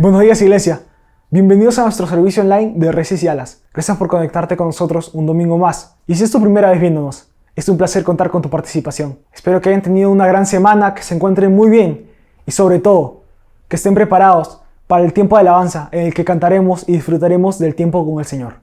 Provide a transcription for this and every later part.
Buenos días, iglesia. Bienvenidos a nuestro servicio online de Reces y Alas. Gracias por conectarte con nosotros un domingo más. Y si es tu primera vez viéndonos, es un placer contar con tu participación. Espero que hayan tenido una gran semana, que se encuentren muy bien y sobre todo, que estén preparados para el tiempo de alabanza en el que cantaremos y disfrutaremos del tiempo con el Señor.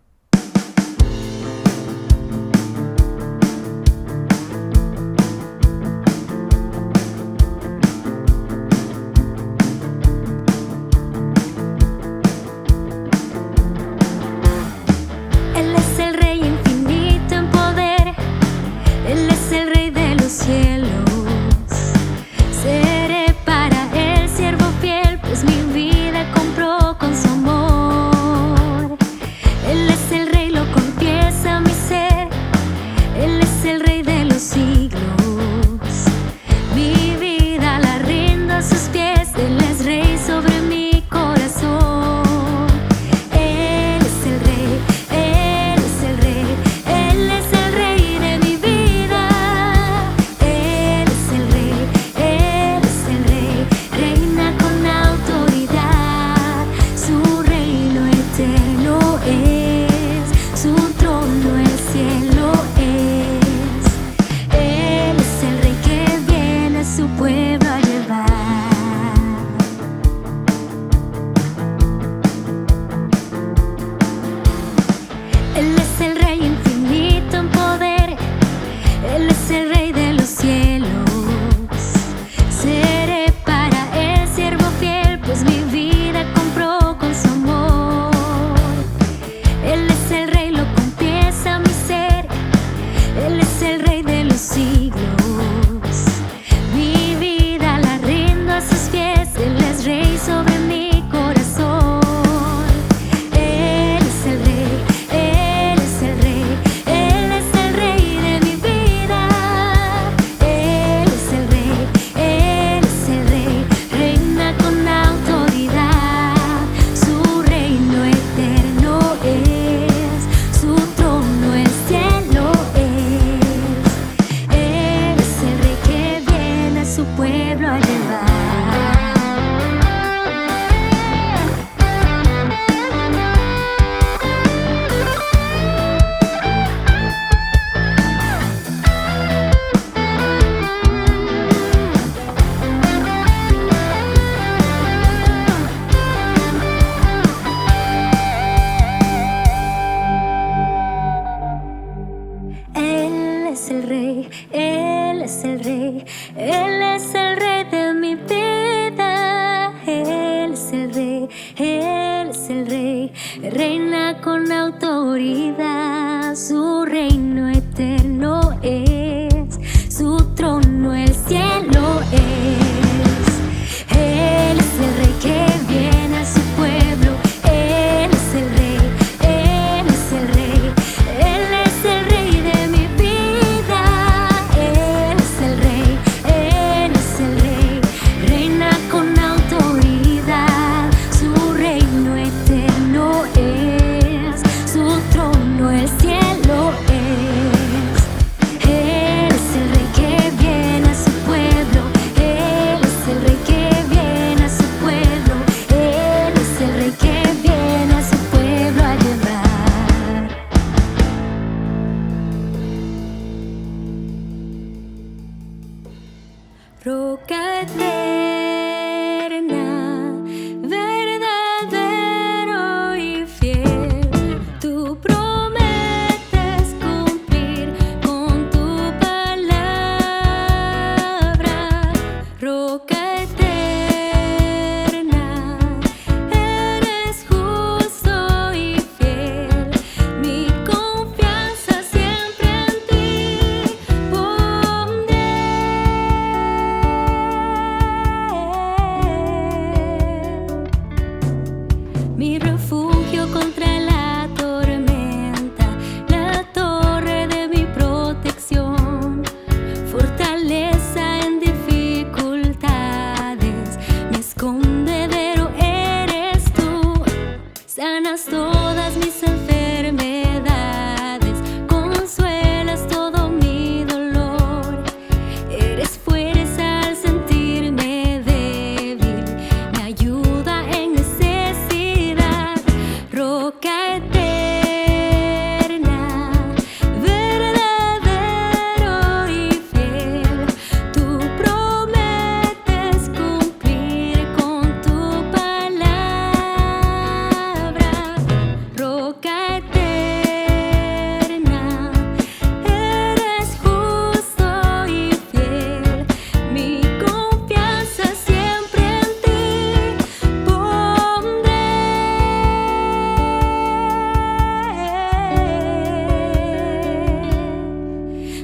Reina con autoridad, su reino eterno es, su trono el cielo es. Él es el rey que viene a su pueblo, él es el rey, él es el rey, él es el rey de mi vida, él es el rey, él es el rey, reina con autoridad, su reino eterno es, su trono el cielo es. Él es el rey que viene a su pueblo, él es el rey que viene a su pueblo, él es el rey que viene a su pueblo a llevar. Roca eterna, verdadero y fiel, tú prometes cumplir con tu palabra. Roca eterna, eres justo y fiel, mi confianza siempre en ti pondré.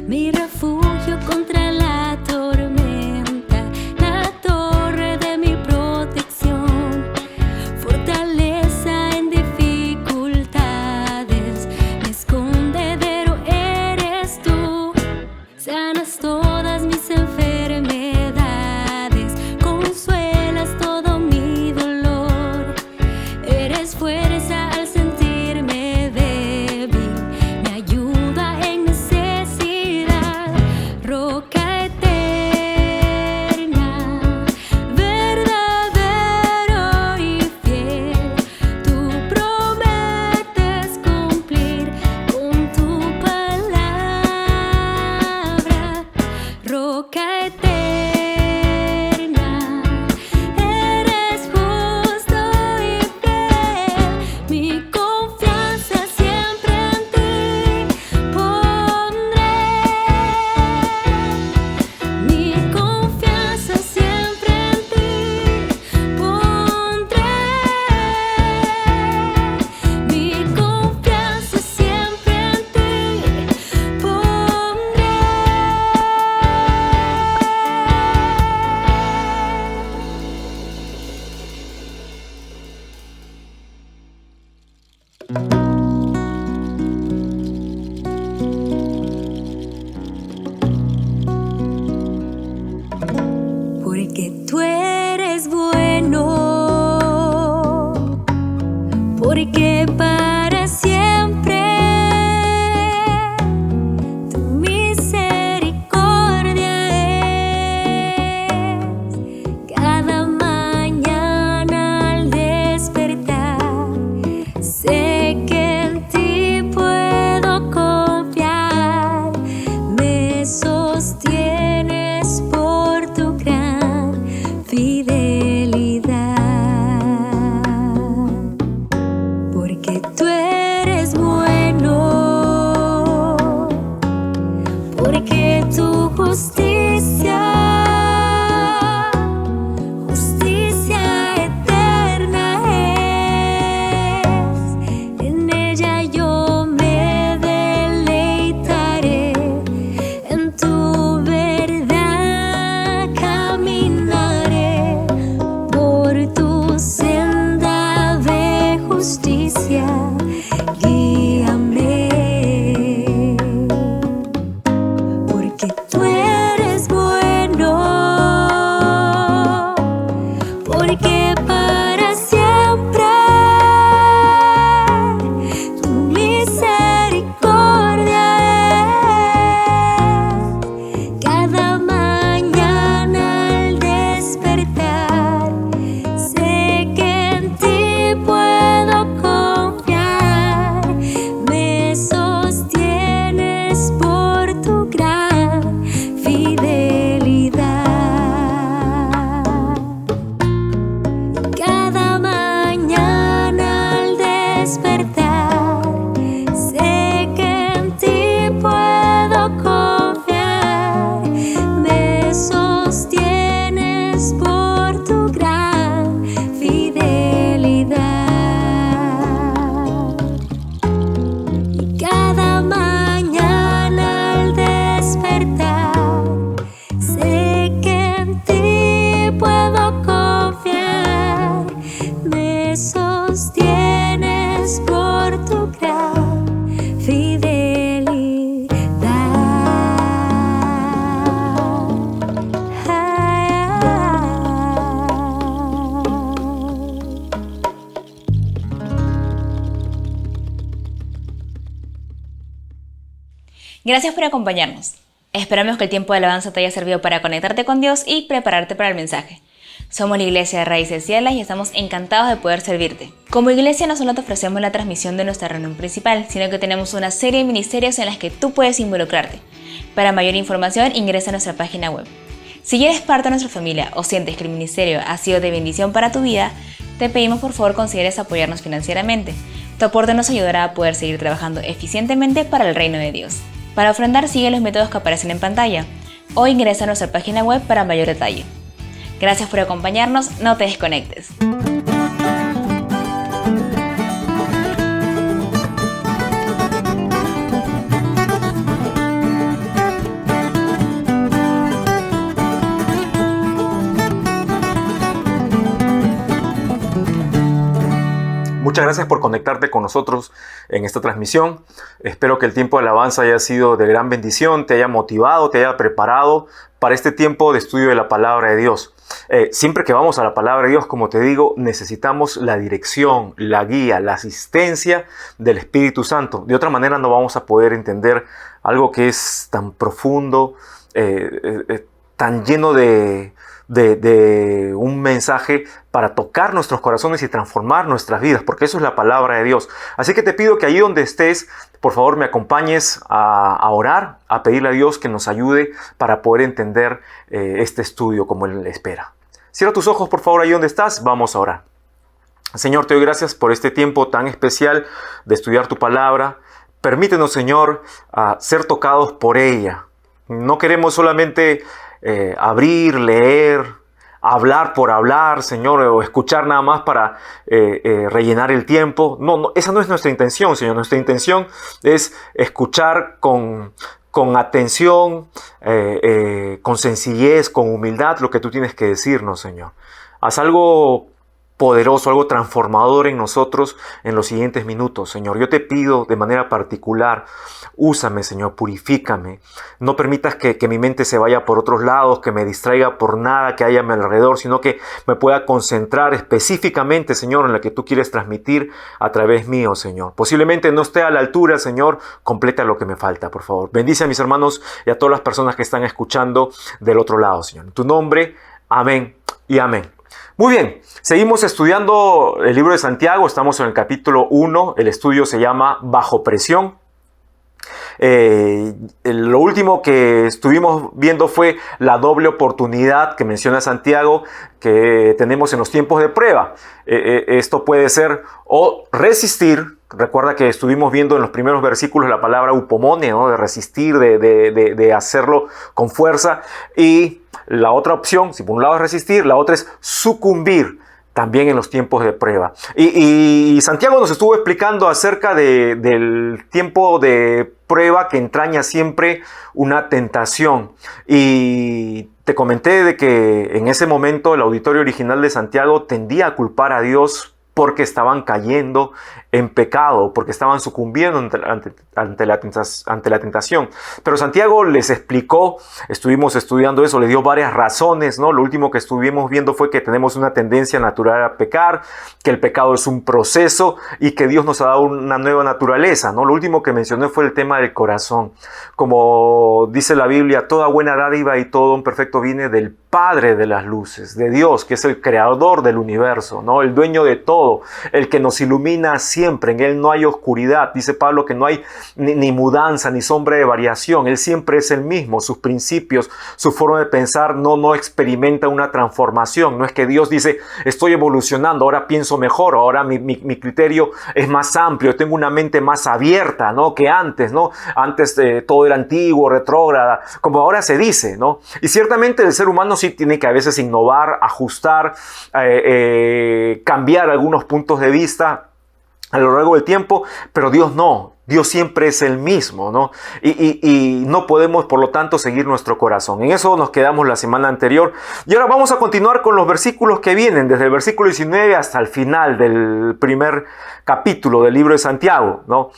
mi refugio contra la tormenta, la torre de mi protección, fortaleza en dificultades, mi escondedero eres tú. Sanas todas mis enfermedades, consuelas todo mi dolor. Eres fuerza al sentirme débil, mi ayuda en necesidad. Roca eterna, verdadero y fiel, tú prometes cumplir con tu palabra. Roca eterna, eres justo y fiel, mi confianza siempre en ti pondré. Mi confianza siempre en ti pondré. Mi confianza siempre en ti pondré. Porque tú eres bueno, porque para siempre tu misericordia es. Cada mañana al despertar, sé que en ti puedo confiar. Me sostienes por tu gran fidelidad. Porque tú eres bueno, porque tu justicia eterna es. En ella yo me deleitaré, en tu verdad caminaré, por tu senda de justicia guíame. Porque tú eres bueno, porque para siempre tu misericordia es. Cada mañana al despertar, sé que en ti puedo confiar. Me sostienes por tu gran fidelidad. Cada mañana al despertar, sé que en ti puedo confiar. Me sostienes por tu gran fidelidad. Cada mañana al despertar, sé que en ti puedo confiar. Me sostienes por tu gran Gracias por acompañarnos. Esperamos que el tiempo de alabanza te haya servido para conectarte con Dios y prepararte para el mensaje. Somos la Iglesia de Raíces Cielas y estamos encantados de poder servirte. Como iglesia no solo te ofrecemos la transmisión de nuestra reunión principal, sino que tenemos una serie de ministerios en las que tú puedes involucrarte. Para mayor información ingresa a nuestra página web. Si ya eres parte de nuestra familia o sientes que el ministerio ha sido de bendición para tu vida, te pedimos por favor consideres apoyarnos financieramente. Tu aporte nos ayudará a poder seguir trabajando eficientemente para el reino de Dios. Para ofrendar, sigue los métodos que aparecen en pantalla o ingresa a nuestra página web para mayor detalle. Gracias por acompañarnos, no te desconectes. Muchas gracias por conectarte con nosotros en esta transmisión. Espero que el tiempo de alabanza haya sido de gran bendición, te haya motivado, te haya preparado para este tiempo de estudio de la palabra de Dios. Siempre que vamos a la palabra de Dios, como te digo, necesitamos la dirección, la guía, la asistencia del Espíritu Santo. De otra manera no vamos a poder entender algo que es tan profundo, tan lleno de un mensaje para tocar nuestros corazones y transformar nuestras vidas, porque eso es la palabra de Dios. Así que te pido que allí donde estés, por favor me acompañes a orar, a pedirle a Dios que nos ayude para poder entender este estudio como Él espera. Cierra tus ojos, por favor, allí donde estás, vamos a orar. Señor, te doy gracias por este tiempo tan especial de estudiar tu palabra. Permítenos, Señor, ser tocados por ella. No queremos solamente abrir, leer, hablar por hablar, Señor, o escuchar nada más para rellenar el tiempo. No, esa no es nuestra intención, Señor. Nuestra intención es escuchar con atención, con sencillez, con humildad lo que tú tienes que decirnos, Señor. Haz algo poderoso, algo transformador en nosotros en los siguientes minutos, Señor. Yo te pido de manera particular, úsame, Señor, purifícame. No permitas que mi mente se vaya por otros lados, que me distraiga por nada que haya a mi alrededor, sino que me pueda concentrar específicamente, Señor, en lo que tú quieres transmitir a través mío, Señor. Posiblemente no esté a la altura, Señor, completa lo que me falta, por favor. Bendice a mis hermanos y a todas las personas que están escuchando del otro lado, Señor. En tu nombre, amén y amén. Muy bien, seguimos estudiando el libro de Santiago, estamos en el capítulo 1, el estudio se llama Bajo Presión. Lo último que estuvimos viendo fue la doble oportunidad que menciona Santiago que tenemos en los tiempos de prueba. Esto puede ser o resistir. Recuerda que estuvimos viendo en los primeros versículos la palabra upomone, ¿no? De resistir, de hacerlo con fuerza. Y la otra opción, si por un lado es resistir, la otra es sucumbir también en los tiempos de prueba. Y Santiago nos estuvo explicando acerca del tiempo de prueba que entraña siempre una tentación. Y te comenté de que en ese momento el auditorio original de Santiago tendía a culpar a Dios porque estaban cayendo en pecado, porque estaban sucumbiendo ante la tentación. Pero Santiago les explicó, estuvimos estudiando eso, le dio varias razones, ¿no? Lo último que estuvimos viendo fue que tenemos una tendencia natural a pecar, que el pecado es un proceso y que Dios nos ha dado una nueva naturaleza, ¿no? Lo último que mencioné fue el tema del corazón. Como dice la Biblia, toda buena dádiva y todo don perfecto viene del Padre de las luces, de Dios, que es el creador del universo, ¿no? El dueño de todo, el que nos ilumina siempre. En Él no hay oscuridad. Dice Pablo que no hay ni mudanza, ni sombra de variación. Él siempre es el mismo. Sus principios, su forma de pensar no experimenta una transformación. No es que Dios dice, estoy evolucionando, ahora pienso mejor, ahora mi criterio es más amplio, tengo una mente más abierta, ¿no? Que antes, ¿no? Antes todo era antiguo, retrógrada, como ahora se dice, ¿no? Y ciertamente el ser humano sí tiene que a veces innovar, ajustar, cambiar algunos puntos de vista a lo largo del tiempo, pero Dios no. Dios siempre es el mismo, ¿no? Y no podemos, por lo tanto, seguir nuestro corazón. En eso nos quedamos la semana anterior. Y ahora vamos a continuar con los versículos que vienen, desde el versículo 19 hasta el final del primer capítulo del libro de Santiago, ¿no?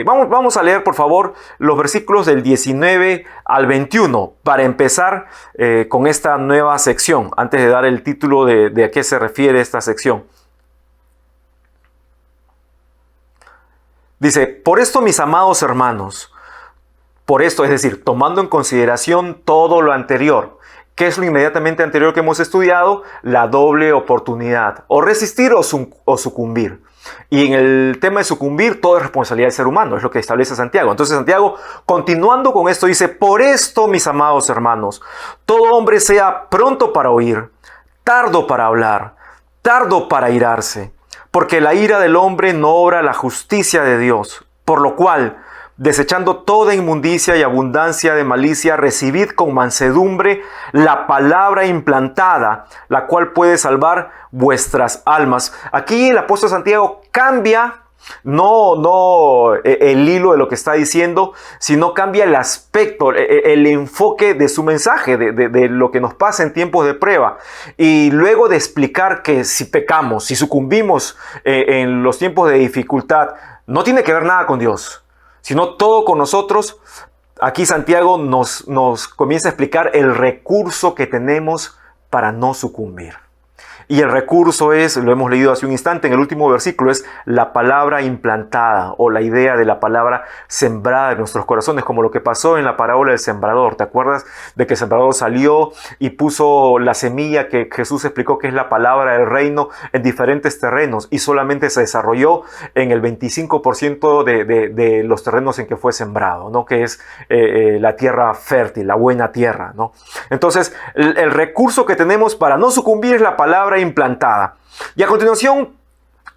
Vamos a leer, por favor, los versículos del 19 al 21 para empezar con esta nueva sección, antes de dar el título de a qué se refiere esta sección. Dice, por esto, mis amados hermanos, por esto, es decir, tomando en consideración todo lo anterior. ¿Qué es lo inmediatamente anterior que hemos estudiado? La doble oportunidad, o resistir o sucumbir. Y en el tema de sucumbir, todo es responsabilidad del ser humano, es lo que establece Santiago. Entonces Santiago, continuando con esto, dice, por esto, mis amados hermanos, todo hombre sea pronto para oír, tardo para hablar, tardo para irarse. Porque la ira del hombre no obra la justicia de Dios. Por lo cual, desechando toda inmundicia y abundancia de malicia, recibid con mansedumbre la palabra implantada, la cual puede salvar vuestras almas. Aquí el apóstol Santiago cambia no el hilo de lo que está diciendo, sino cambia el aspecto, el enfoque de su mensaje, de lo que nos pasa en tiempos de prueba. Y luego de explicar que si pecamos, si sucumbimos en los tiempos de dificultad, no tiene que ver nada con Dios, sino todo con nosotros. Aquí Santiago nos comienza a explicar el recurso que tenemos para no sucumbir. Y el recurso es, lo hemos leído hace un instante en el último versículo, es la palabra implantada o la idea de la palabra sembrada en nuestros corazones, como lo que pasó en la parábola del sembrador. ¿Te acuerdas de que el sembrador salió y puso la semilla que Jesús explicó que es la palabra del reino en diferentes terrenos y solamente se desarrolló en el 25% de los terrenos en que fue sembrado, ¿no? Que es la tierra fértil, la buena tierra, ¿no? Entonces, el recurso que tenemos para no sucumbir es la palabra implantada. Y a continuación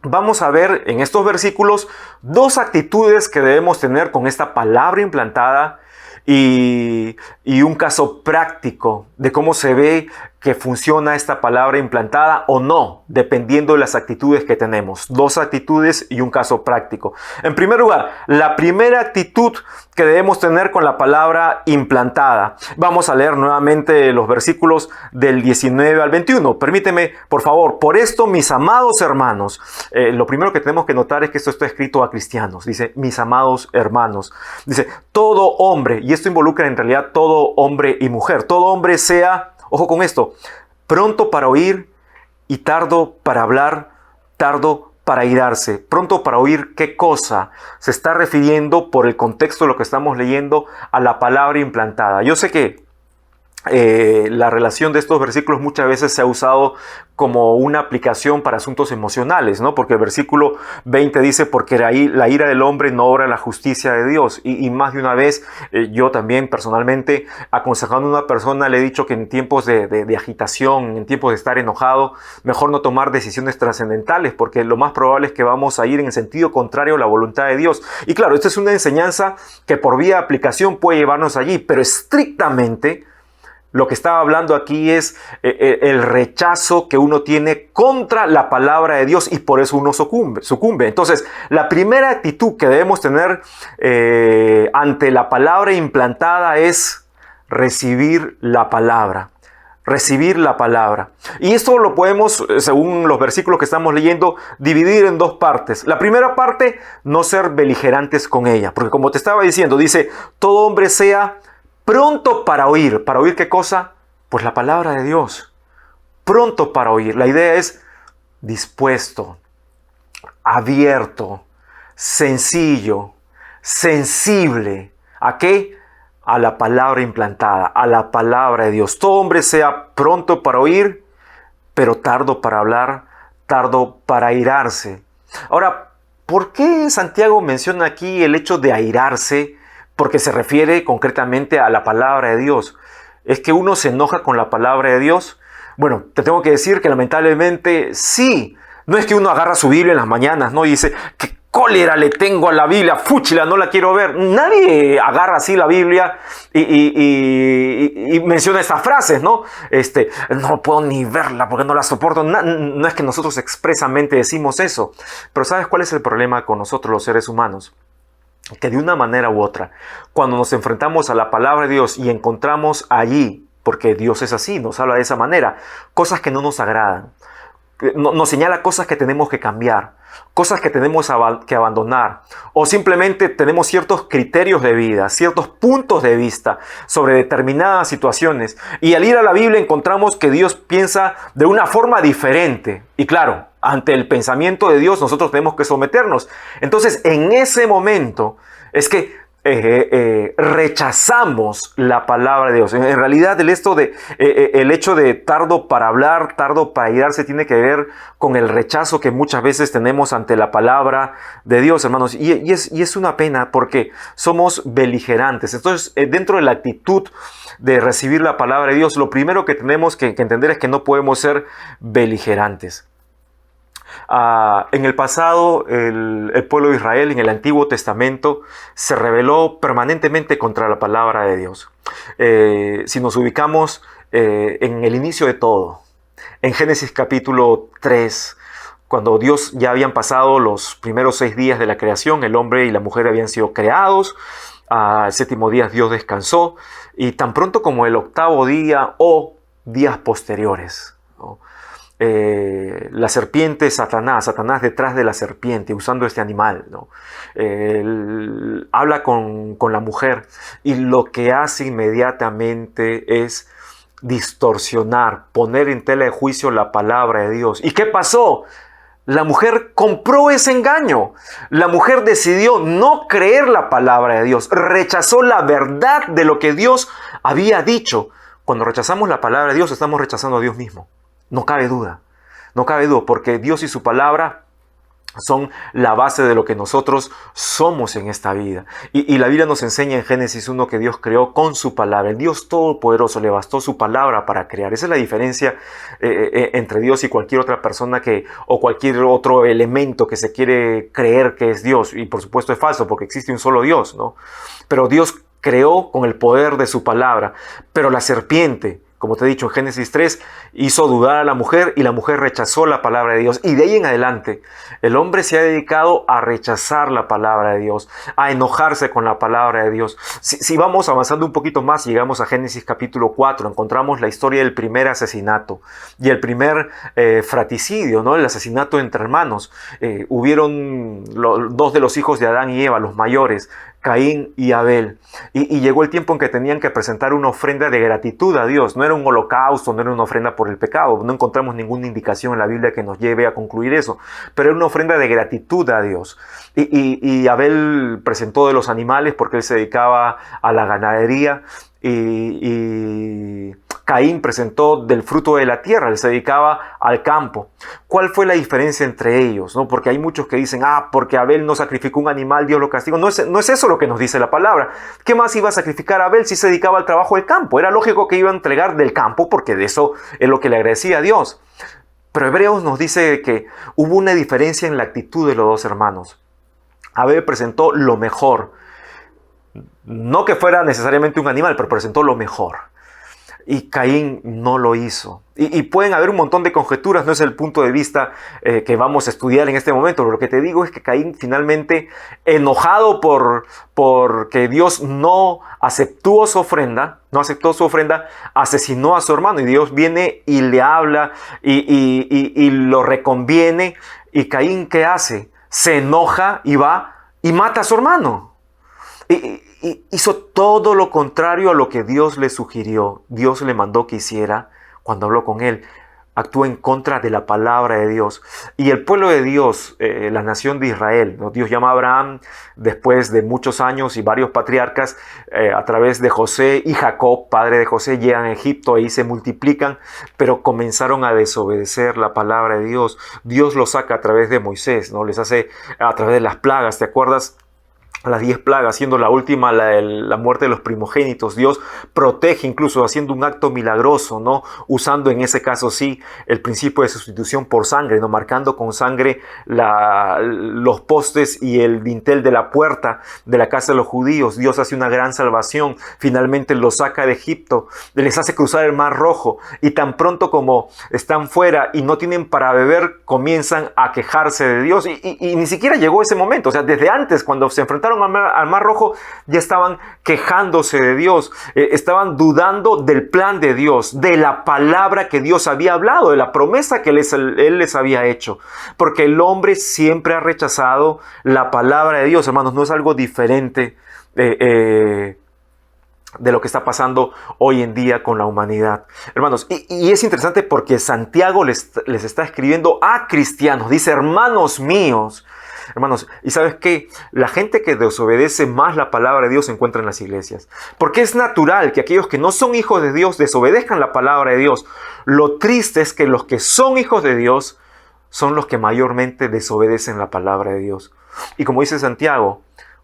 vamos a ver en estos versículos dos actitudes que debemos tener con esta palabra implantada y un caso práctico de cómo se ve que funciona esta palabra implantada o no, dependiendo de las actitudes que tenemos. Dos actitudes y un caso práctico. En primer lugar, la primera actitud que debemos tener con la palabra implantada. Vamos a leer nuevamente los versículos del 19 al 21. Permíteme, por favor. Por esto, mis amados hermanos, lo primero que tenemos que notar es que esto está escrito a cristianos. Dice, mis amados hermanos. Dice, todo hombre, y esto involucra en realidad todo hombre y mujer. Todo hombre sea, ojo con esto, pronto para oír y tardo para hablar, tardo para airarse. Pronto para oír, ¿qué cosa? Se está refiriendo, por el contexto de lo que estamos leyendo, a la palabra implantada. Yo sé que la relación de estos versículos muchas veces se ha usado como una aplicación para asuntos emocionales, ¿no? Porque el versículo 20 dice, porque la ira del hombre no obra la justicia de Dios. Y más de una vez, yo también personalmente, aconsejando a una persona, le he dicho que en tiempos de agitación, en tiempos de estar enojado, mejor no tomar decisiones trascendentales, porque lo más probable es que vamos a ir en el sentido contrario a la voluntad de Dios. Y claro, esta es una enseñanza que por vía de aplicación puede llevarnos allí, pero estrictamente lo que estaba hablando aquí es el rechazo que uno tiene contra la palabra de Dios y por eso uno sucumbe. Entonces, la primera actitud que debemos tener ante la palabra implantada es recibir la palabra. Recibir la palabra. Y esto lo podemos, según los versículos que estamos leyendo, dividir en dos partes. La primera parte, no ser beligerantes con ella. Porque como te estaba diciendo, dice, todo hombre sea pronto para oír. ¿Para oír qué cosa? Pues la palabra de Dios. Pronto para oír. La idea es dispuesto, abierto, sencillo, sensible. ¿A qué? A la palabra implantada, a la palabra de Dios. Todo hombre sea pronto para oír, pero tardo para hablar, tardo para airarse. Ahora, ¿por qué Santiago menciona aquí el hecho de airarse? Porque se refiere concretamente a la palabra de Dios. ¿Es que uno se enoja con la palabra de Dios? Bueno, te tengo que decir que lamentablemente sí. No es que uno agarra su Biblia en las mañanas, ¿no? Y dice, ¿qué cólera le tengo a la Biblia? Fúchila, no la quiero ver. Nadie agarra así la Biblia y menciona estas frases, ¿no? No puedo ni verla porque no la soporto. No es que nosotros expresamente decimos eso. Pero ¿sabes cuál es el problema con nosotros los seres humanos? Que de una manera u otra, cuando nos enfrentamos a la palabra de Dios y encontramos allí, porque Dios es así, nos habla de esa manera, cosas que no nos agradan, nos señala cosas que tenemos que cambiar, cosas que tenemos que abandonar, o simplemente tenemos ciertos criterios de vida, ciertos puntos de vista sobre determinadas situaciones, y al ir a la Biblia encontramos que Dios piensa de una forma diferente, y claro, ante el pensamiento de Dios nosotros tenemos que someternos. Entonces, en ese momento es que rechazamos la palabra de Dios. En realidad, el hecho de tardo para hablar, tardo para airarse, tiene que ver con el rechazo que muchas veces tenemos ante la palabra de Dios, hermanos. Y es una pena porque somos beligerantes. Entonces, dentro de la actitud de recibir la palabra de Dios, lo primero que tenemos que entender es que no podemos ser beligerantes. En el pasado, el pueblo de Israel, en el Antiguo Testamento, se rebeló permanentemente contra la palabra de Dios. Si nos ubicamos en el inicio de todo, en Génesis capítulo 3, cuando Dios ya habían pasado los primeros 6 días de la creación, el hombre y la mujer habían sido creados. Al séptimo día Dios descansó, y tan pronto como el octavo día o días posteriores, ¿no? La serpiente, Satanás detrás de la serpiente, usando este animal, ¿no? Habla con la mujer, y lo que hace inmediatamente es distorsionar, poner en tela de juicio la palabra de Dios. ¿Y qué pasó? La mujer compró ese engaño. La mujer decidió no creer la palabra de Dios, rechazó la verdad de lo que Dios había dicho. Cuando rechazamos la palabra de Dios, estamos rechazando a Dios mismo. No cabe duda, porque Dios y su palabra son la base de lo que nosotros somos en esta vida. Y la Biblia nos enseña en Génesis 1 que Dios creó con su palabra. El Dios Todopoderoso le bastó su palabra para crear. Esa es la diferencia entre Dios y cualquier otra persona o cualquier otro elemento que se quiere creer que es Dios. Y por supuesto es falso, porque existe un solo Dios, ¿no? Pero Dios creó con el poder de su palabra. Pero la serpiente, como te he dicho en Génesis 3, hizo dudar a la mujer, y la mujer rechazó la palabra de Dios. Y de ahí en adelante, el hombre se ha dedicado a rechazar la palabra de Dios, a enojarse con la palabra de Dios. Si vamos avanzando un poquito más, llegamos a Génesis capítulo 4, encontramos la historia del primer asesinato y el primer fratricidio, ¿no? El asesinato entre hermanos. Hubieron dos de los hijos de Adán y Eva, los mayores, Caín y Abel. Y llegó el tiempo en que tenían que presentar una ofrenda de gratitud a Dios. No era un holocausto, no era una ofrenda por el pecado. No encontramos ninguna indicación en la Biblia que nos lleve a concluir eso. Pero era una ofrenda de gratitud a Dios. Y Abel presentó de los animales porque él se dedicaba a la ganadería. Y Caín presentó del fruto de la tierra, él se dedicaba al campo. ¿Cuál fue la diferencia entre ellos? ¿No? Porque hay muchos que dicen, porque Abel no sacrificó un animal, Dios lo castigó. No es eso lo que nos dice la palabra. ¿Qué más iba a sacrificar Abel si se dedicaba al trabajo del campo? Era lógico que iba a entregar del campo, porque de eso es lo que le agradecía a Dios. Pero Hebreos nos dice que hubo una diferencia en la actitud de los dos hermanos. Abel presentó lo mejor. No que fuera necesariamente un animal, pero presentó lo mejor. Y Caín no lo hizo. Y pueden haber un montón de conjeturas, no es el punto de vista que vamos a estudiar en este momento, pero lo que te digo es que Caín finalmente, enojado porque Dios no aceptó su ofrenda, asesinó a su hermano, y Dios viene y le habla y lo reconviene. Y Caín, ¿qué hace? Se enoja y va y mata a su hermano. Hizo todo lo contrario a lo que Dios le sugirió. Dios le mandó que hiciera cuando habló con él. Actuó en contra de la palabra de Dios. Y el pueblo de Dios, la nación de Israel, ¿no? Dios llama a Abraham después de muchos años y varios patriarcas, a través de José y Jacob, padre de José, llegan a Egipto, ahí se multiplican, pero comenzaron a desobedecer la palabra de Dios. Dios los saca a través de Moisés, ¿no? Les hace a través de las plagas, ¿te acuerdas? Las 10 plagas, siendo la última la muerte de los primogénitos. Dios protege incluso haciendo un acto milagroso, ¿no? Usando en ese caso sí el principio de sustitución por sangre, ¿no? Marcando con sangre los postes y el dintel de la puerta de la casa de los judíos. Dios hace una gran salvación. Finalmente los saca de Egipto, les hace cruzar el Mar Rojo, y tan pronto como están fuera y no tienen para beber, comienzan a quejarse de Dios. Y ni siquiera llegó ese momento. O sea, desde antes, cuando se enfrentaron al Mar Rojo, ya estaban quejándose de Dios, estaban dudando del plan de Dios, de la palabra que Dios había hablado, de la promesa que Él les había hecho, porque el hombre siempre ha rechazado la palabra de Dios, hermanos. No es algo diferente de lo que está pasando hoy en día con la humanidad, hermanos. Y es interesante porque Santiago les está escribiendo a cristianos, dice: hermanos míos. Hermanos, ¿y sabes qué? La gente que desobedece más la palabra de Dios se encuentra en las iglesias. Porque es natural que aquellos que no son hijos de Dios desobedezcan la palabra de Dios. Lo triste es que los que son hijos de Dios son los que mayormente desobedecen la palabra de Dios. Y como dice Santiago,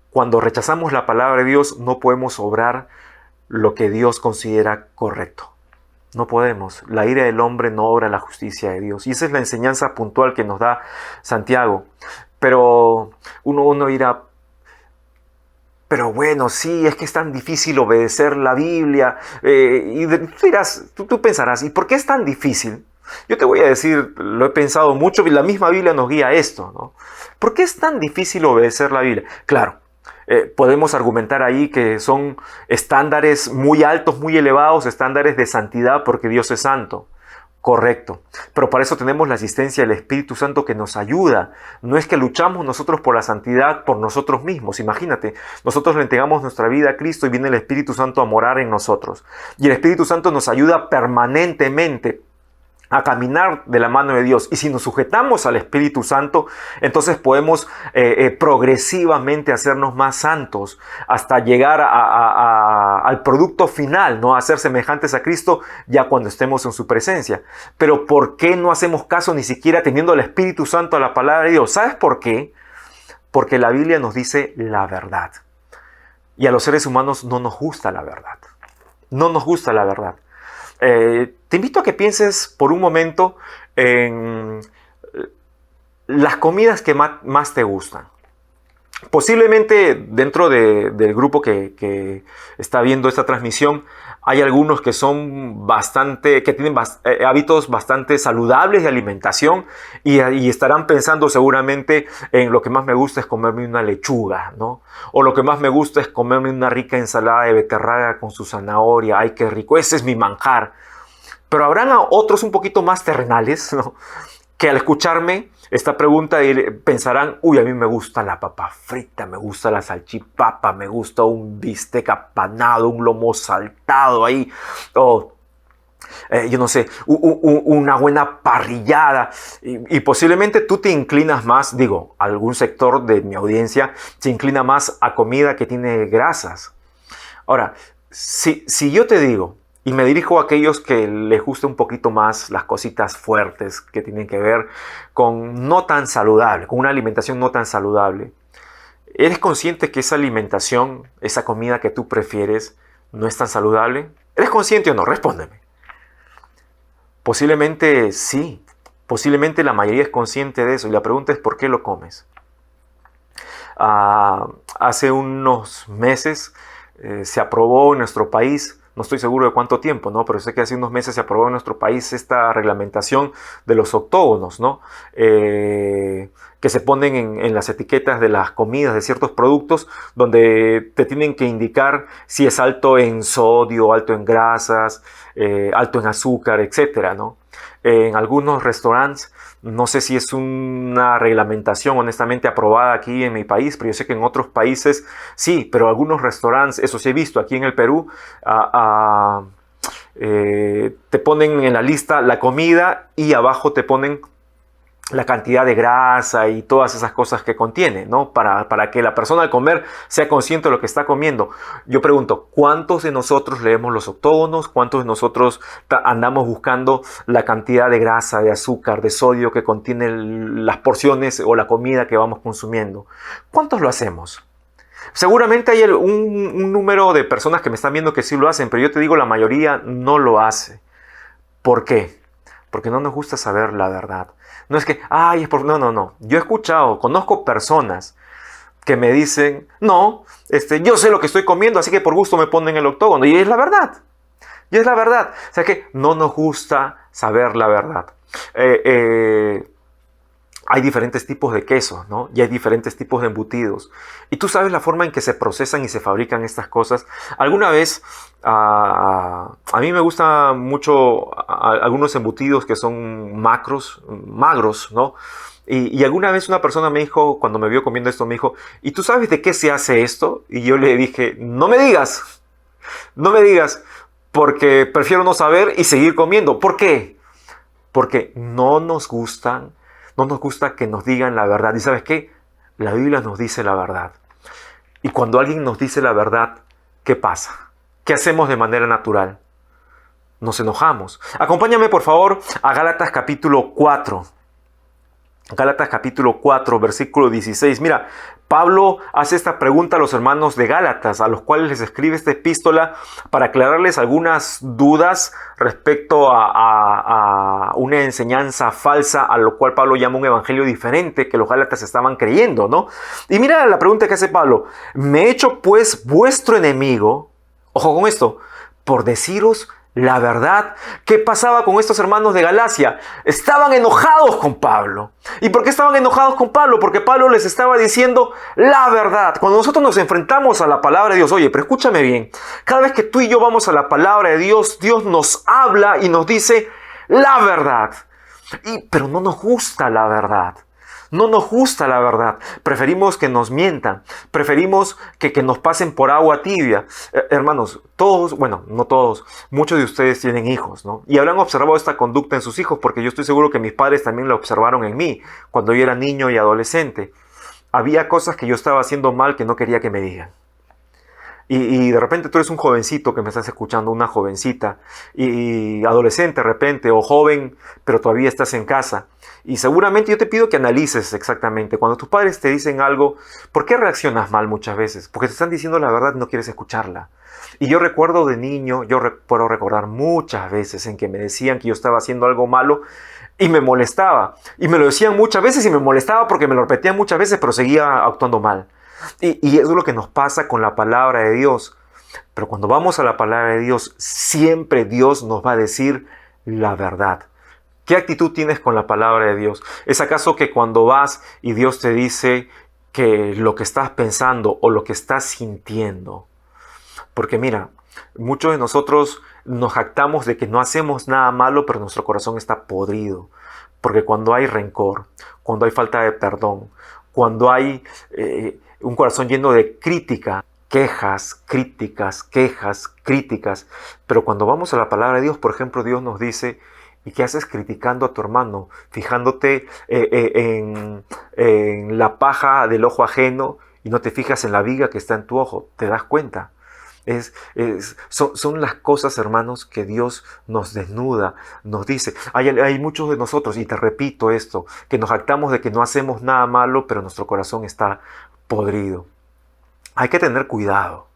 cuando rechazamos la palabra de Dios, no podemos obrar lo que Dios considera correcto. No podemos. La ira del hombre no obra la justicia de Dios. Y esa es la enseñanza puntual que nos da Santiago. Pero uno dirá, pero bueno, sí, es que es tan difícil obedecer la Biblia. Y tú pensarás, ¿y por qué es tan difícil? Yo te voy a decir, lo he pensado mucho y la misma Biblia nos guía a esto, ¿no? ¿Por qué es tan difícil obedecer la Biblia? Claro, podemos argumentar ahí que son estándares muy altos, muy elevados, estándares de santidad porque Dios es santo. Correcto, pero para eso tenemos la asistencia del Espíritu Santo que nos ayuda. No es que luchamos nosotros por la santidad por nosotros mismos. Imagínate, nosotros le entregamos nuestra vida a Cristo y viene el Espíritu Santo a morar en nosotros. Y el Espíritu Santo nos ayuda permanentemente a caminar de la mano de Dios. Y si nos sujetamos al Espíritu Santo, entonces podemos progresivamente hacernos más santos hasta llegar al producto final, ¿no? A ser semejantes a Cristo ya cuando estemos en su presencia. Pero ¿por qué no hacemos caso ni siquiera teniendo el Espíritu Santo a la palabra de Dios? ¿Sabes por qué? Porque la Biblia nos dice la verdad. Y a los seres humanos no nos gusta la verdad. No nos gusta la verdad. Te invito a que pienses por un momento en las comidas que más te gustan. Posiblemente dentro del grupo que está viendo esta transmisión hay algunos que son que tienen hábitos bastante saludables de alimentación y estarán pensando seguramente en lo que más me gusta es comerme una lechuga, ¿no? O lo que más me gusta es comerme una rica ensalada de beterraga con su zanahoria. ¡Ay, qué rico! Ese es mi manjar. Pero habrán otros un poquito más terrenales, ¿no? Que al escucharme esta pregunta pensarán, uy, a mí me gusta la papa frita, me gusta la salchipapa, me gusta un bistec apanado, un lomo saltado ahí, o yo no sé, una buena parrillada. Y posiblemente tú te inclinas más, digo, algún sector de mi audiencia se inclina más a comida que tiene grasas. Ahora, si yo te digo, y me dirijo a aquellos que les gusta un poquito más las cositas fuertes que tienen que ver con no tan saludable, con una alimentación no tan saludable. ¿Eres consciente que esa alimentación, esa comida que tú prefieres, no es tan saludable? ¿Eres consciente o no? Respóndeme. Posiblemente sí. Posiblemente la mayoría es consciente de eso. Y la pregunta es ¿por qué lo comes? Hace unos meses se aprobó en nuestro país, no estoy seguro de cuánto tiempo, ¿no? Pero sé que hace unos meses se aprobó en nuestro país esta reglamentación de los octógonos, ¿no? Que se ponen en las etiquetas de las comidas de ciertos productos donde te tienen que indicar si es alto en sodio, alto en grasas, alto en azúcar, etcétera, ¿no? En algunos restaurantes, no sé si es una reglamentación honestamente aprobada aquí en mi país, pero yo sé que en otros países sí, pero algunos restaurantes, eso sí he visto aquí en el Perú, te ponen en la lista la comida y abajo te ponen la cantidad de grasa y todas esas cosas que contiene, ¿no? Para que la persona al comer sea consciente de lo que está comiendo. Yo pregunto, ¿cuántos de nosotros leemos los octógonos? ¿Cuántos de nosotros andamos buscando la cantidad de grasa, de azúcar, de sodio que contienen las porciones o la comida que vamos consumiendo? ¿Cuántos lo hacemos? Seguramente hay un número de personas que me están viendo que sí lo hacen, pero yo te digo, la mayoría no lo hace. ¿Por qué? Porque no nos gusta saber la verdad. No es que, ay, es por... No. Yo he escuchado, conozco personas que me dicen, no, yo sé lo que estoy comiendo, así que por gusto me ponen el octógono. Y es la verdad. Y es la verdad. O sea que no nos gusta saber la verdad. Hay diferentes tipos de quesos, ¿no? Y hay diferentes tipos de embutidos. Y tú sabes la forma en que se procesan y se fabrican estas cosas. Alguna vez, a mí me gustan mucho algunos embutidos que son magros, ¿no? Y alguna vez una persona me dijo, cuando me vio comiendo esto, me dijo, ¿y tú sabes de qué se hace esto? Y yo le dije, no me digas, porque prefiero no saber y seguir comiendo. ¿Por qué? Porque no nos gusta que nos digan la verdad. ¿Y sabes qué? La Biblia nos dice la verdad. Y cuando alguien nos dice la verdad, ¿qué pasa? ¿Qué hacemos de manera natural? Nos enojamos. Acompáñame por favor a Gálatas capítulo 4. Gálatas capítulo 4, versículo 16. Mira, Pablo hace esta pregunta a los hermanos de Gálatas, a los cuales les escribe esta epístola para aclararles algunas dudas respecto a una enseñanza falsa, a lo cual Pablo llama un evangelio diferente que los Gálatas estaban creyendo, ¿no? Y mira la pregunta que hace Pablo. ¿Me he hecho pues vuestro enemigo? Ojo con esto, por deciros la verdad. ¿Qué pasaba con estos hermanos de Galacia? Estaban enojados con Pablo. ¿Y por qué estaban enojados con Pablo? Porque Pablo les estaba diciendo la verdad. Cuando nosotros nos enfrentamos a la palabra de Dios, oye, pero escúchame bien, cada vez que tú y yo vamos a la palabra de Dios, Dios nos habla y nos dice la verdad. Pero no nos gusta la verdad. No nos gusta la verdad. Preferimos que nos mientan. Preferimos que nos pasen por agua tibia. Hermanos, todos, bueno, no todos, muchos de ustedes tienen hijos, ¿no? Y habrán observado esta conducta en sus hijos, porque yo estoy seguro que mis padres también la observaron en mí cuando yo era niño y adolescente. Había cosas que yo estaba haciendo mal que no quería que me digan. Y de repente tú eres un jovencito que me estás escuchando, una jovencita, y adolescente de repente, o joven, pero todavía estás en casa. Y seguramente yo te pido que analices exactamente. Cuando tus padres te dicen algo, ¿por qué reaccionas mal muchas veces? Porque te están diciendo la verdad y no quieres escucharla. Y yo recuerdo de niño, puedo recordar muchas veces en que me decían que yo estaba haciendo algo malo y me molestaba. Y me lo decían muchas veces y me molestaba porque me lo repetían muchas veces, pero seguía actuando mal. Y eso es lo que nos pasa con la palabra de Dios. Pero cuando vamos a la palabra de Dios, siempre Dios nos va a decir la verdad. ¿Qué actitud tienes con la palabra de Dios? ¿Es acaso que cuando vas y Dios te dice que lo que estás pensando o lo que estás sintiendo? Porque mira, muchos de nosotros nos jactamos de que no hacemos nada malo, pero nuestro corazón está podrido. Porque cuando hay rencor, cuando hay falta de perdón, cuando hay un corazón lleno de crítica, quejas, críticas. Pero cuando vamos a la palabra de Dios, por ejemplo, Dios nos dice, ¿y qué haces criticando a tu hermano? Fijándote en la paja del ojo ajeno y no te fijas en la viga que está en tu ojo. ¿Te das cuenta? Son las cosas, hermanos, que Dios nos desnuda, nos dice. Hay muchos de nosotros, y te repito esto, que nos jactamos de que no hacemos nada malo, pero nuestro corazón está podrido. Hay que tener cuidado.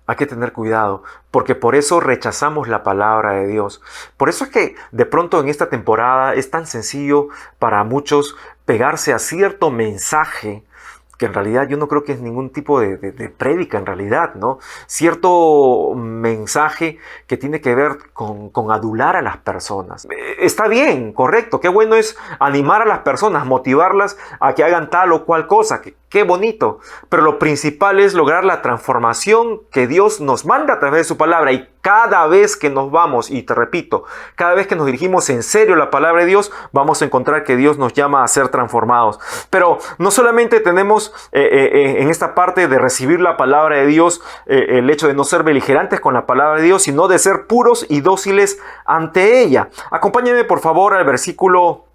Hay que tener cuidado, porque por eso rechazamos la palabra de Dios. Por eso es que de pronto en esta temporada es tan sencillo para muchos pegarse a cierto mensaje que en realidad yo no creo que es ningún tipo de prédica en realidad, ¿no? Cierto mensaje que tiene que ver con adular a las personas. Está bien, correcto, qué bueno es animar a las personas, motivarlas a que hagan tal o cual cosa, qué bonito. Pero lo principal es lograr la transformación que Dios nos manda a través de su palabra. Y cada vez que nos vamos, y te repito, cada vez que nos dirigimos en serio a la palabra de Dios, vamos a encontrar que Dios nos llama a ser transformados. Pero no solamente tenemos en esta parte de recibir la palabra de Dios, el hecho de no ser beligerantes con la palabra de Dios, sino de ser puros y dóciles ante ella. Acompáñenme por favor al versículo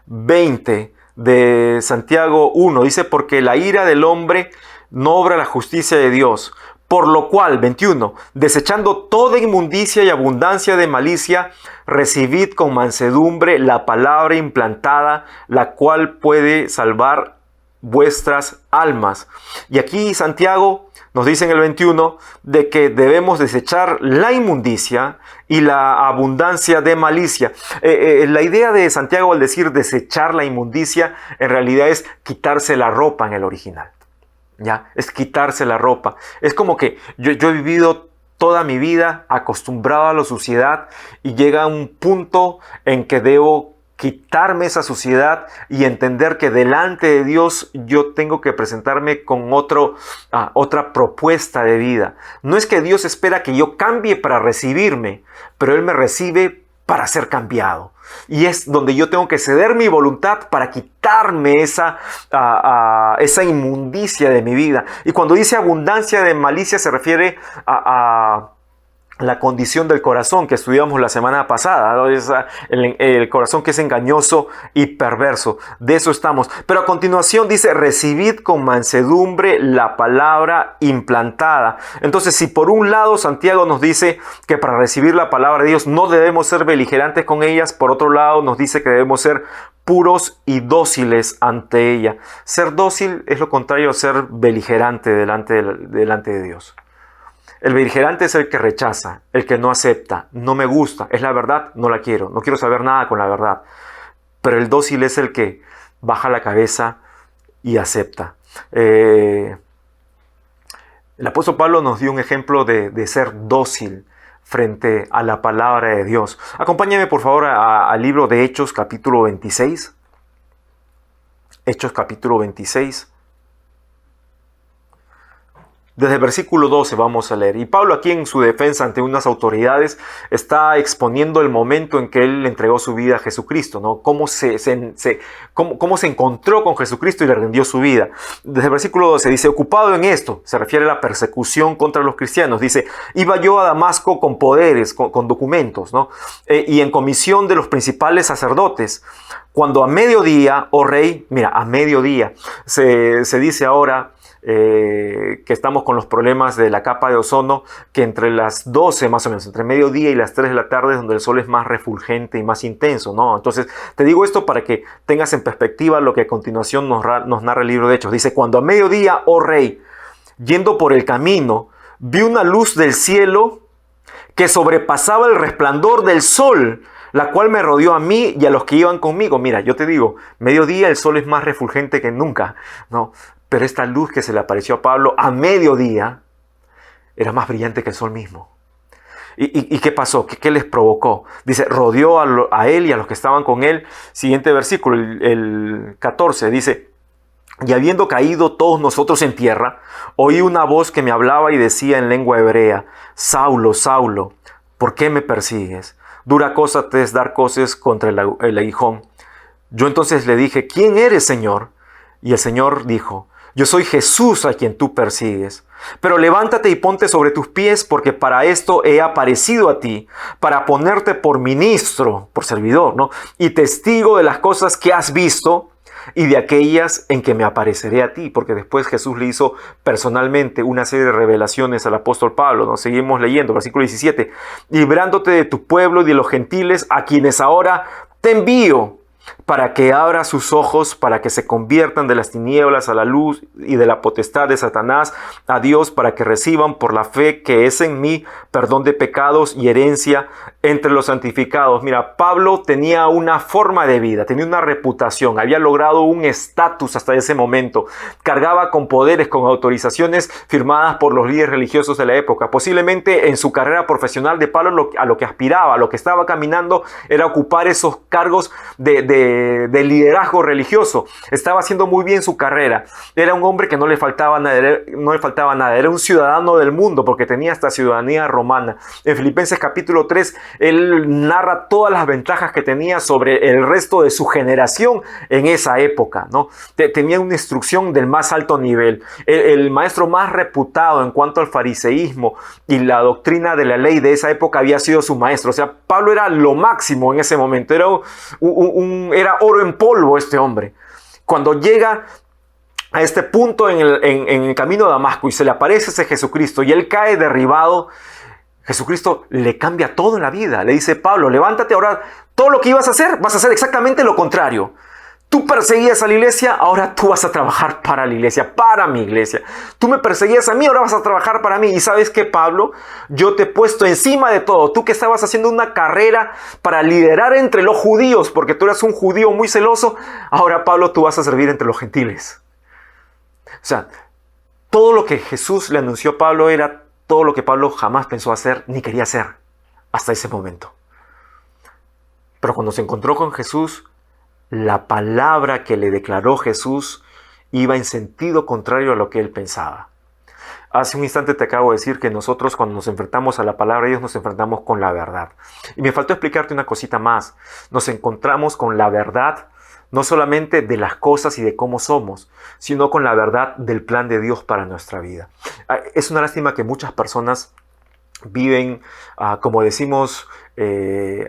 20 de Santiago 1. Dice, porque la ira del hombre no obra la justicia de Dios. Por lo cual, 21, desechando toda inmundicia y abundancia de malicia, recibid con mansedumbre la palabra implantada, la cual puede salvar vuestras almas. Y aquí Santiago nos dice en el 21 de que debemos desechar la inmundicia y la abundancia de malicia. La idea de Santiago al decir desechar la inmundicia, en realidad es quitarse la ropa en el original. ¿Ya? Es quitarse la ropa. Es como que yo he vivido toda mi vida acostumbrado a la suciedad y llega un punto en que debo quitarme esa suciedad y entender que delante de Dios yo tengo que presentarme con otra propuesta de vida. No es que Dios espera que yo cambie para recibirme, pero Él me recibe para ser cambiado. Y es donde yo tengo que ceder mi voluntad para quitarme esa inmundicia de mi vida. Y cuando dice abundancia de malicia se refiere a la condición del corazón que estudiamos la semana pasada, ¿no? El corazón que es engañoso y perverso. De eso estamos. Pero a continuación dice, recibid con mansedumbre la palabra implantada. Entonces, si por un lado Santiago nos dice que para recibir la palabra de Dios no debemos ser beligerantes con ellas, por otro lado nos dice que debemos ser puros y dóciles ante ella. Ser dócil es lo contrario a ser beligerante delante de Dios. El beligerante es el que rechaza, el que no acepta, no me gusta, es la verdad, no la quiero, no quiero saber nada con la verdad. Pero el dócil es el que baja la cabeza y acepta. El apóstol Pablo nos dio un ejemplo de ser dócil frente a la palabra de Dios. Acompáñame por favor al libro de Hechos capítulo 26. Hechos capítulo 26. Desde el versículo 12 vamos a leer. Y Pablo aquí en su defensa ante unas autoridades está exponiendo el momento en que él le entregó su vida a Jesucristo, ¿no? Cómo se encontró con Jesucristo y le rindió su vida. Desde el versículo 12 dice, ocupado en esto, se refiere a la persecución contra los cristianos. Dice, iba yo a Damasco con poderes, con documentos, ¿no? Y en comisión de los principales sacerdotes. Cuando a mediodía, oh rey, mira, a mediodía, se dice ahora que estamos con los problemas de la capa de ozono, que entre las 12 más o menos, entre mediodía y las 3 de la tarde es donde el sol es más refulgente y más intenso, ¿no? Entonces, te digo esto para que tengas en perspectiva lo que a continuación nos narra el libro de Hechos. Dice, cuando a mediodía, oh rey, yendo por el camino, vi una luz del cielo que sobrepasaba el resplandor del sol, la cual me rodeó a mí y a los que iban conmigo. Mira, yo te digo, mediodía el sol es más refulgente que nunca, ¿no? Pero esta luz que se le apareció a Pablo a mediodía era más brillante que el sol mismo. ¿Y qué pasó? ¿Qué les provocó? Dice, rodeó a él y a los que estaban con él. Siguiente versículo, el 14, dice, y habiendo caído todos nosotros en tierra, oí una voz que me hablaba y decía en lengua hebrea, Saulo, Saulo, ¿por qué me persigues? Dura cosa te es dar coces contra el aguijón. Yo entonces le dije, ¿quién eres, Señor? Y el Señor dijo, yo soy Jesús a quien tú persigues. Pero levántate y ponte sobre tus pies, porque para esto he aparecido a ti, para ponerte por ministro, por servidor, ¿no? Y testigo de las cosas que has visto y de aquellas en que me apareceré a ti. Porque después Jesús le hizo personalmente una serie de revelaciones al apóstol Pablo, ¿no? Seguimos leyendo, versículo 17. Librándote de tu pueblo y de los gentiles, a quienes ahora te envío, para que abra sus ojos, para que se conviertan de las tinieblas a la luz y de la potestad de Satanás a Dios, para que reciban por la fe que es en mí perdón de pecados y herencia entre los santificados. Mira, Pablo tenía una forma de vida, tenía una reputación, había logrado un estatus hasta ese momento, cargaba con poderes, con autorizaciones firmadas por los líderes religiosos de la época. Posiblemente en su carrera profesional de Pablo a lo que aspiraba, a lo que estaba caminando, era ocupar esos cargos de liderazgo religioso. Estaba haciendo muy bien su carrera. Era un hombre que no le faltaba nada. Era un ciudadano del mundo porque tenía esta ciudadanía romana. En Filipenses capítulo 3, él narra todas las ventajas que tenía sobre el resto de su generación en esa época, ¿no? Tenía una instrucción del más alto nivel. El maestro más reputado en cuanto al fariseísmo y la doctrina de la ley de esa época había sido su maestro. O sea, Pablo era lo máximo en ese momento. Era oro en polvo este hombre. Cuando llega a este punto en el camino a Damasco y se le aparece ese Jesucristo y él cae derribado, Jesucristo le cambia todo en la vida. Le dice, Pablo, levántate, ahora todo lo que ibas a hacer, vas a hacer exactamente lo contrario. Tú perseguías a la iglesia, ahora tú vas a trabajar para la iglesia, para mi iglesia. Tú me perseguías a mí, ahora vas a trabajar para mí. Y ¿sabes qué, Pablo? Yo te he puesto encima de todo. Tú que estabas haciendo una carrera para liderar entre los judíos, porque tú eras un judío muy celoso, ahora, Pablo, tú vas a servir entre los gentiles. O sea, todo lo que Jesús le anunció a Pablo era todo lo que Pablo jamás pensó hacer ni quería hacer hasta ese momento. Pero cuando se encontró con Jesús, la palabra que le declaró Jesús iba en sentido contrario a lo que él pensaba. Hace un instante te acabo de decir que nosotros cuando nos enfrentamos a la palabra de Dios nos enfrentamos con la verdad. Y me faltó explicarte una cosita más. Nos encontramos con la verdad no solamente de las cosas y de cómo somos, sino con la verdad del plan de Dios para nuestra vida. Es una lástima que muchas personas viven, como decimos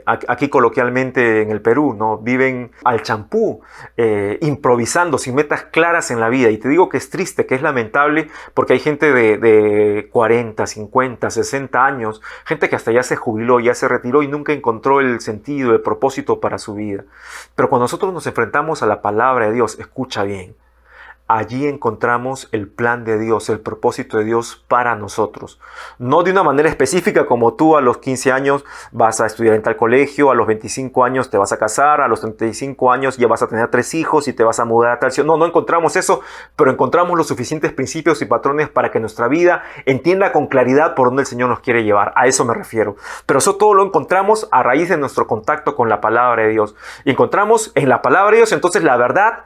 aquí coloquialmente en el Perú, ¿no? Viven al champú, improvisando, sin metas claras en la vida. Y te digo que es triste, que es lamentable, porque hay gente de 40, 50, 60 años, gente que hasta ya se jubiló, ya se retiró y nunca encontró el sentido, el propósito para su vida. Pero cuando nosotros nos enfrentamos a la palabra de Dios, escucha bien, allí encontramos el plan de Dios, el propósito de Dios para nosotros. No de una manera específica como tú a los 15 años vas a estudiar en tal colegio, a los 25 años te vas a casar, a los 35 años ya vas a tener 3 hijos y te vas a mudar a tal ciudad. No encontramos eso, pero encontramos los suficientes principios y patrones para que nuestra vida entienda con claridad por dónde el Señor nos quiere llevar. A eso me refiero. Pero eso todo lo encontramos a raíz de nuestro contacto con la palabra de Dios. Y encontramos en la palabra de Dios entonces la verdad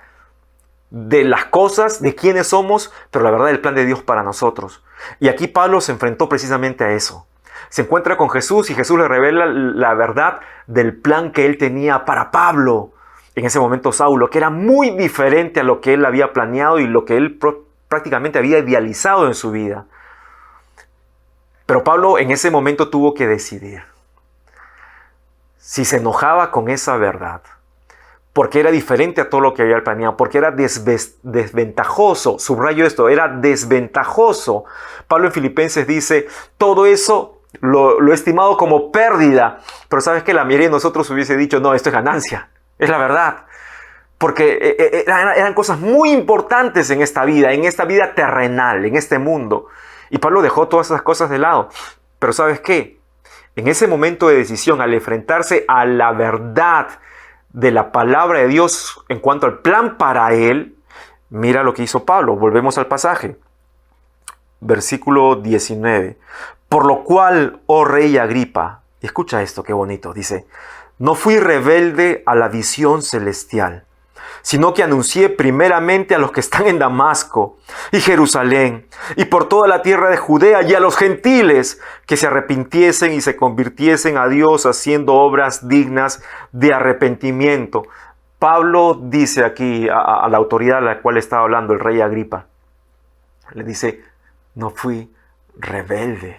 de las cosas, de quiénes somos, pero la verdad del plan de Dios para nosotros. Y aquí Pablo se enfrentó precisamente a eso. Se encuentra con Jesús y Jesús le revela la verdad del plan que él tenía para Pablo. En ese momento Saulo, que era muy diferente a lo que él había planeado y lo que él prácticamente había idealizado en su vida. Pero Pablo en ese momento tuvo que decidir si se enojaba con esa verdad, porque era diferente a todo lo que había planeado, porque era desventajoso. Subrayo esto, era desventajoso. Pablo en Filipenses dice, todo eso lo he estimado como pérdida. Pero sabes que la mayoría de nosotros hubiese dicho, no, esto es ganancia, es la verdad. Porque eran cosas muy importantes en esta vida terrenal, en este mundo. Y Pablo dejó todas esas cosas de lado. Pero ¿sabes qué? En ese momento de decisión, al enfrentarse a la verdad de la palabra de Dios en cuanto al plan para él, mira lo que hizo Pablo. Volvemos al pasaje. Versículo 19. Por lo cual, oh rey Agripa, y escucha esto, qué bonito, dice, no fui rebelde a la visión celestial, sino que anuncié primeramente a los que están en Damasco y Jerusalén y por toda la tierra de Judea y a los gentiles que se arrepintiesen y se convirtiesen a Dios haciendo obras dignas de arrepentimiento. Pablo dice aquí a la autoridad a la cual estaba hablando el rey Agripa, le dice, no fui rebelde,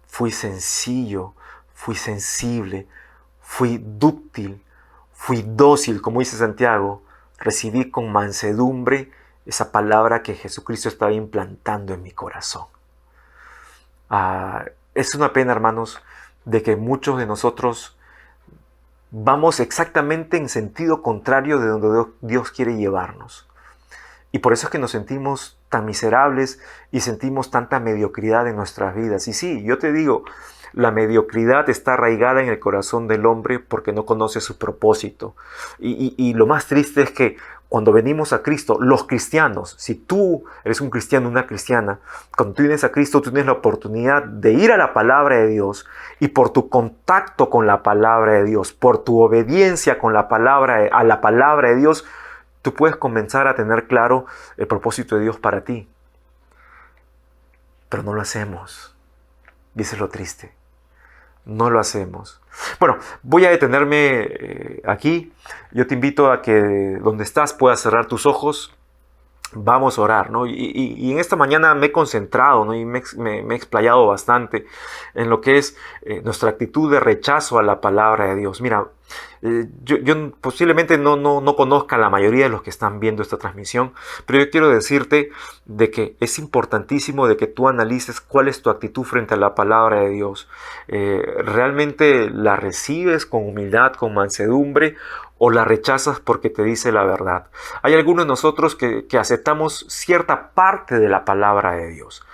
fui sencillo, fui sensible, fui dúctil, fui dócil, como dice Santiago, recibí con mansedumbre esa palabra que Jesucristo estaba implantando en mi corazón. Es una pena, hermanos, de que muchos de nosotros vamos exactamente en sentido contrario de donde Dios quiere llevarnos. Y por eso es que nos sentimos tan miserables y sentimos tanta mediocridad en nuestras vidas. Y sí, yo te digo, la mediocridad está arraigada en el corazón del hombre porque no conoce su propósito. Y lo más triste es que cuando venimos a Cristo, los cristianos, si tú eres un cristiano, una cristiana, cuando tú vienes a Cristo, tú tienes la oportunidad de ir a la palabra de Dios y por tu contacto con la palabra de Dios, por tu obediencia con a la palabra de Dios, tú puedes comenzar a tener claro el propósito de Dios para ti. Pero no lo hacemos. Y eso es lo triste. No lo hacemos. Bueno, voy a detenerme aquí. Yo te invito a que donde estás puedas cerrar tus ojos. Vamos a orar, ¿no? Y en esta mañana me he concentrado, ¿no? Y me he explayado bastante en lo que es nuestra actitud de rechazo a la palabra de Dios. Mira, yo posiblemente no conozca a la mayoría de los que están viendo esta transmisión, pero yo quiero decirte de que es importantísimo de que tú analices cuál es tu actitud frente a la palabra de Dios. ¿Realmente la recibes con humildad, con mansedumbre, o la rechazas porque te dice la verdad? Hay algunos de nosotros que aceptamos cierta parte de la palabra de Dios.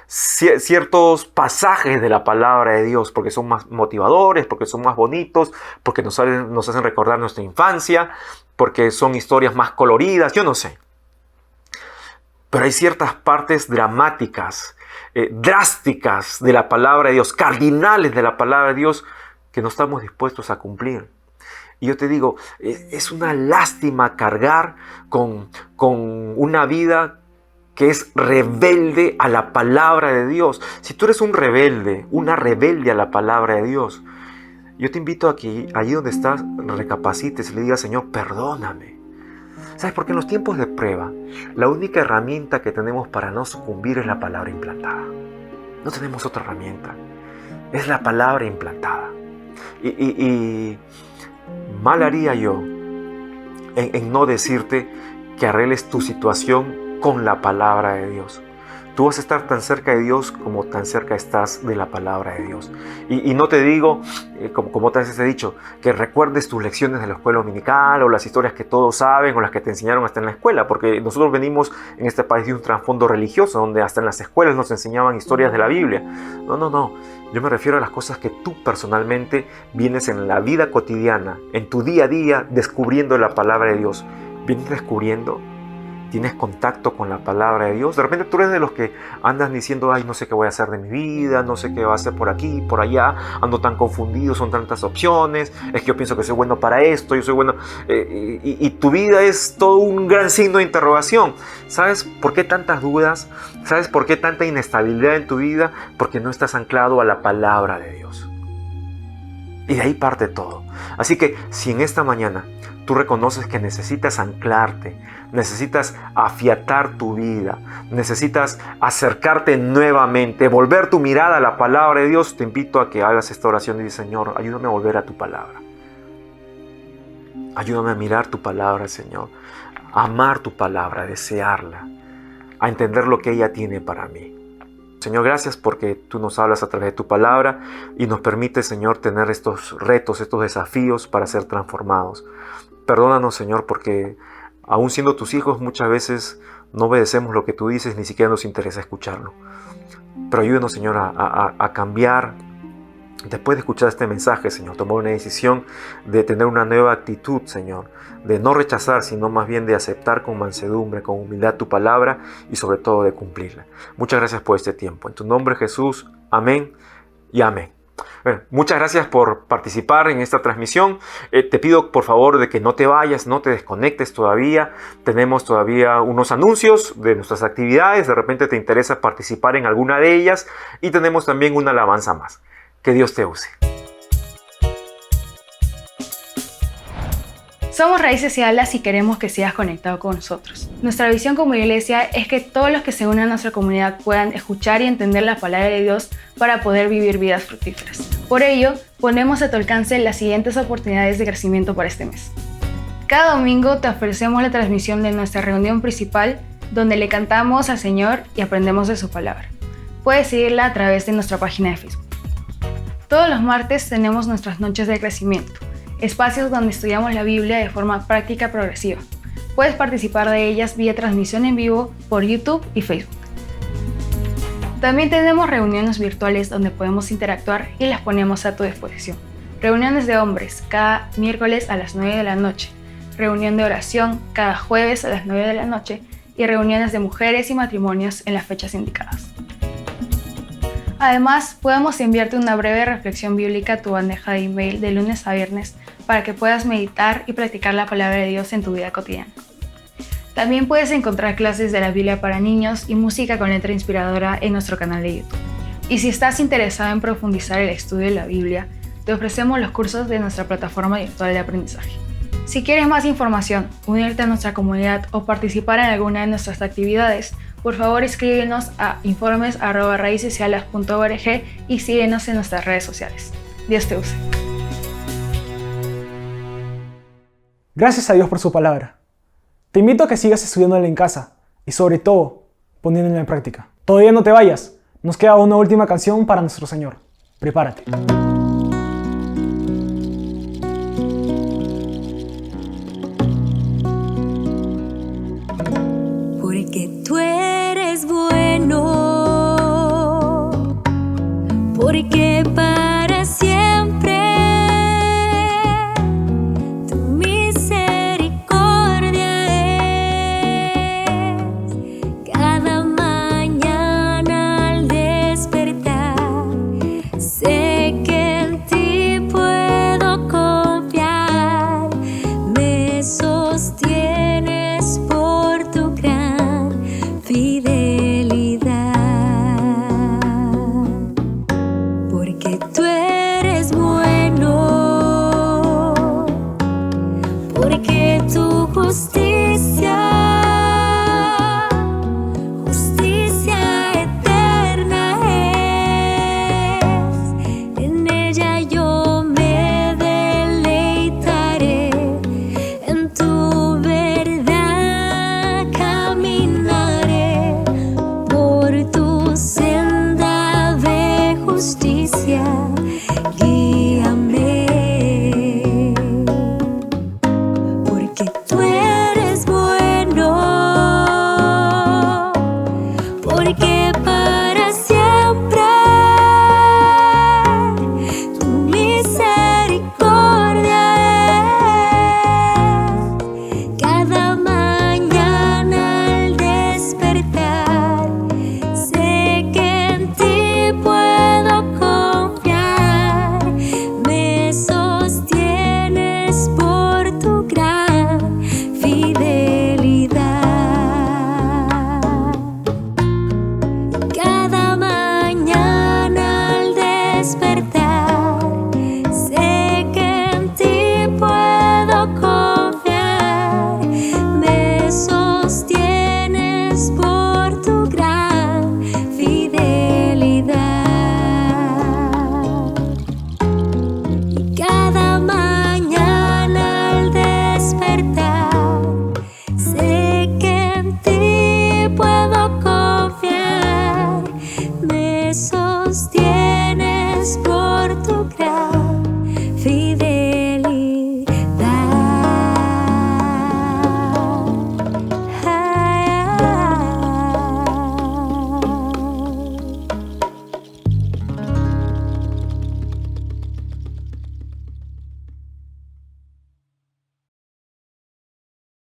Ciertos pasajes de la palabra de Dios porque son más motivadores, porque son más bonitos, porque nos hacen recordar nuestra infancia, porque son historias más coloridas, yo no sé. Pero hay ciertas partes dramáticas, drásticas de la palabra de Dios, cardinales de la palabra de Dios, que no estamos dispuestos a cumplir. Y yo te digo, es una lástima cargar con una vida que es rebelde a la palabra de Dios. Si tú eres un rebelde, una rebelde a la palabra de Dios, yo te invito a que allí donde estás recapacites y le digas, Señor, perdóname. ¿Sabes? Porque en los tiempos de prueba, la única herramienta que tenemos para no sucumbir es la palabra implantada. No tenemos otra herramienta. Es la palabra implantada. Y mal haría yo en no decirte que arregles tu situación con la palabra de Dios. Tú vas a estar tan cerca de Dios como tan cerca estás de la palabra de Dios. Y no te digo, como otras veces he dicho, que recuerdes tus lecciones de la escuela dominical o las historias que todos saben o las que te enseñaron hasta en la escuela, porque nosotros venimos en este país de un trasfondo religioso donde hasta en las escuelas nos enseñaban historias de la Biblia. No. Yo me refiero a las cosas que tú personalmente vienes en la vida cotidiana, en tu día a día, descubriendo la palabra de Dios. Vienes descubriendo. ¿Tienes contacto con la palabra de Dios? De repente tú eres de los que andan diciendo, ay, no sé qué voy a hacer de mi vida, no sé qué va a hacer por aquí, por allá, ando tan confundido, son tantas opciones, es que yo pienso que soy bueno para esto, yo soy bueno, y tu vida es todo un gran signo de interrogación. ¿Sabes por qué tantas dudas? ¿Sabes por qué tanta inestabilidad en tu vida? Porque no estás anclado a la palabra de Dios. Y de ahí parte todo. Así que si en esta mañana tú reconoces que necesitas anclarte, necesitas afiatar tu vida, necesitas acercarte nuevamente, volver tu mirada a la palabra de Dios, te invito a que hagas esta oración y dices, Señor, ayúdame a volver a tu palabra. Ayúdame a mirar tu palabra, Señor, a amar tu palabra, a desearla, a entender lo que ella tiene para mí. Señor, gracias porque tú nos hablas a través de tu palabra y nos permite, Señor, tener estos retos, estos desafíos para ser transformados. Perdónanos, Señor, porque aún siendo tus hijos muchas veces no obedecemos lo que tú dices, ni siquiera nos interesa escucharlo. Pero ayúdanos, Señor, a cambiar. Después de escuchar este mensaje, Señor, tomar una decisión de tener una nueva actitud, Señor, de no rechazar, sino más bien de aceptar con mansedumbre, con humildad tu palabra y sobre todo de cumplirla. Muchas gracias por este tiempo. En tu nombre, Jesús, amén y amén. Bueno, muchas gracias por participar en esta transmisión. Te pido por favor de que no te vayas, no te desconectes todavía. Tenemos todavía unos anuncios de nuestras actividades. De repente te interesa participar en alguna de ellas. Y tenemos también una alabanza más. Que Dios te use. Somos Raíces y Alas y queremos que sigas conectado con nosotros. Nuestra visión como iglesia es que todos los que se unen a nuestra comunidad puedan escuchar y entender la palabra de Dios para poder vivir vidas fructíferas. Por ello, ponemos a tu alcance las siguientes oportunidades de crecimiento para este mes. Cada domingo te ofrecemos la transmisión de nuestra reunión principal, donde le cantamos al Señor y aprendemos de su palabra. Puedes seguirla a través de nuestra página de Facebook. Todos los martes tenemos nuestras noches de crecimiento, espacios donde estudiamos la Biblia de forma práctica progresiva. Puedes participar de ellas vía transmisión en vivo por YouTube y Facebook. También tenemos reuniones virtuales donde podemos interactuar y las ponemos a tu disposición. Reuniones de hombres cada miércoles a las 9 de la noche, reunión de oración cada jueves a las 9 de la noche y reuniones de mujeres y matrimonios en las fechas indicadas. Además, podemos enviarte una breve reflexión bíblica a tu bandeja de email de lunes a viernes para que puedas meditar y practicar la palabra de Dios en tu vida cotidiana. También puedes encontrar clases de la Biblia para niños y música con letra inspiradora en nuestro canal de YouTube. Y si estás interesado en profundizar el estudio de la Biblia, te ofrecemos los cursos de nuestra plataforma virtual de aprendizaje. Si quieres más información, unirte a nuestra comunidad o participar en alguna de nuestras actividades, por favor escríbenos a informes@raicesalas.org y síguenos en nuestras redes sociales. Dios te use. Gracias a Dios por su palabra. Te invito a que sigas estudiándola en casa y sobre todo poniéndola en práctica. Todavía no te vayas, nos queda una última canción para nuestro Señor. Prepárate. Porque tú eres bueno, porque para